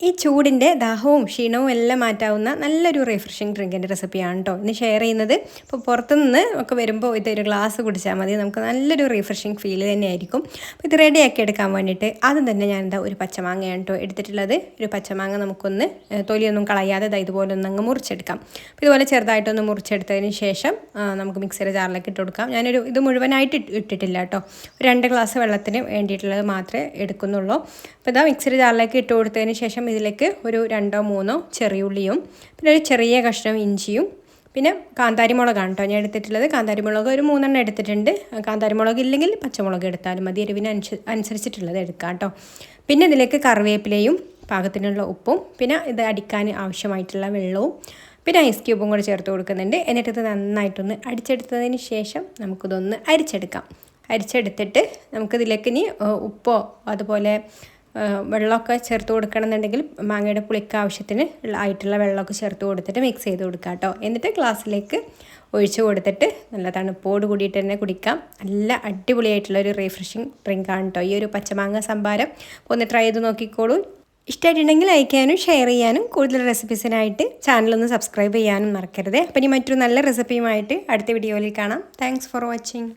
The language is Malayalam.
ഈ ചൂടിൻ്റെ ദാഹവും ക്ഷീണവും എല്ലാം മാറ്റാവുന്ന നല്ലൊരു റിഫ്രഷിങ് ഡ്രിങ്കിൻ്റെ റെസിപ്പിയാണ് കേട്ടോ ഇന്ന് ഷെയർ ചെയ്യുന്നത്. ഇപ്പോൾ പുറത്തുനിന്ന് ഒക്കെ വരുമ്പോൾ ഇതൊരു ഗ്ലാസ് കുടിച്ചാൽ മതി, നമുക്ക് നല്ലൊരു റിഫ്രഷിങ് ഫീൽ തന്നെയായിരിക്കും. അപ്പോൾ ഇത് റെഡിയാക്കി എടുക്കാൻ വേണ്ടിയിട്ട് ആദ്യം തന്നെ ഞാൻ ഒരു പച്ചമാങ്ങയാണ് കേട്ടോ എടുത്തിട്ടുള്ളത്. ഒരു പച്ചമാങ്ങ നമുക്കൊന്ന് തൊലിയൊന്നും കളയാതെ ഇതുപോലെ ഒന്ന് അങ്ങ് മുറിച്ചെടുക്കാം. അപ്പോൾ ഇതുപോലെ ചെറുതായിട്ടൊന്ന് മുറിച്ചെടുത്തതിന് ശേഷം നമുക്ക് മിക്സിയുടെ ജാറിലേക്ക് ഇട്ട് കൊടുക്കാം. ഇത് മുഴുവനായിട്ട് ഇട്ടിട്ടില്ല കേട്ടോ, 2 ഗ്ലാസ് വെള്ളത്തിന് വേണ്ടിയിട്ടുള്ളത് മാത്രമേ എടുക്കുന്നുള്ളൂ. അപ്പോൾ മിക്സിയുടെ ജാറിലേക്ക് ഇട്ട് കൊടുത്തതിന് ശേഷം ഇതിലേക്ക് ഒരു 2-3 ചെറിയുള്ളിയും പിന്നെ ഒരു ചെറിയ കഷ്ണം ഇഞ്ചിയും പിന്നെ കാന്താരി മുളകാണ് കേട്ടോ ഞാൻ എടുത്തിട്ടുള്ളത്. കാന്താരി മുളക് ഒരു 3 എടുത്തിട്ടുണ്ട്. കാന്താരി മുളക് ഇല്ലെങ്കിൽ പച്ചമുളക് എടുത്താലും മതി, എരിവിന് അനുസരിച്ചിട്ടുള്ളത് എടുക്കാം കേട്ടോ. പിന്നെ ഇതിലേക്ക് കറിവേപ്പിലയും പാകത്തിനുള്ള ഉപ്പും പിന്നെ ഇത് അടിക്കാൻ ആവശ്യമായിട്ടുള്ള വെള്ളവും പിന്നെ ഐസ് ക്യൂബും കൂടെ ചേർത്ത് കൊടുക്കുന്നുണ്ട്. എന്നിട്ട് ഇത് നന്നായിട്ടൊന്ന് അടിച്ചെടുത്തതിന് ശേഷം നമുക്കിതൊന്ന് അരിച്ചെടുത്തിട്ട് നമുക്കിതിലേക്ക് ഇനി ഉപ്പോ അതുപോലെ വെള്ളമൊക്കെ ചേർത്ത് കൊടുക്കണമെന്നുണ്ടെങ്കിൽ മാങ്ങയുടെ പുളിക്ക് ആവശ്യത്തിന് ആയിട്ടുള്ള വെള്ളമൊക്കെ ചേർത്ത് കൊടുത്തിട്ട് മിക്സ് ചെയ്ത് കൊടുക്കാം കേട്ടോ. എന്നിട്ട് ഗ്ലാസ്സിലേക്ക് ഒഴിച്ച് കൊടുത്തിട്ട് നല്ല തണുപ്പോട് കൂടിയിട്ട് തന്നെ കുടിക്കാം. നല്ല അടിപൊളിയായിട്ടുള്ളൊരു റിഫ്രഷിങ് ഡ്രിങ്കാണ് കേട്ടോ ഈ ഒരു പച്ചമാങ്ങ സംഭാരം. അപ്പോൾ ഒന്ന് ട്രൈ ചെയ്ത് നോക്കിക്കോളൂ. ഇഷ്ടമായിട്ടുണ്ടെങ്കിൽ ലൈക്ക് ചെയ്യാനും ഷെയർ ചെയ്യാനും കൂടുതൽ റെസിപ്പീസിനായിട്ട് ചാനലൊന്ന് സബ്സ്ക്രൈബ് ചെയ്യാനും മറക്കരുത്. അപ്പം ഇനി മറ്റൊരു നല്ല റെസിപ്പിയുമായിട്ട് അടുത്ത വീഡിയോയിൽ കാണാം. Thanks for watching.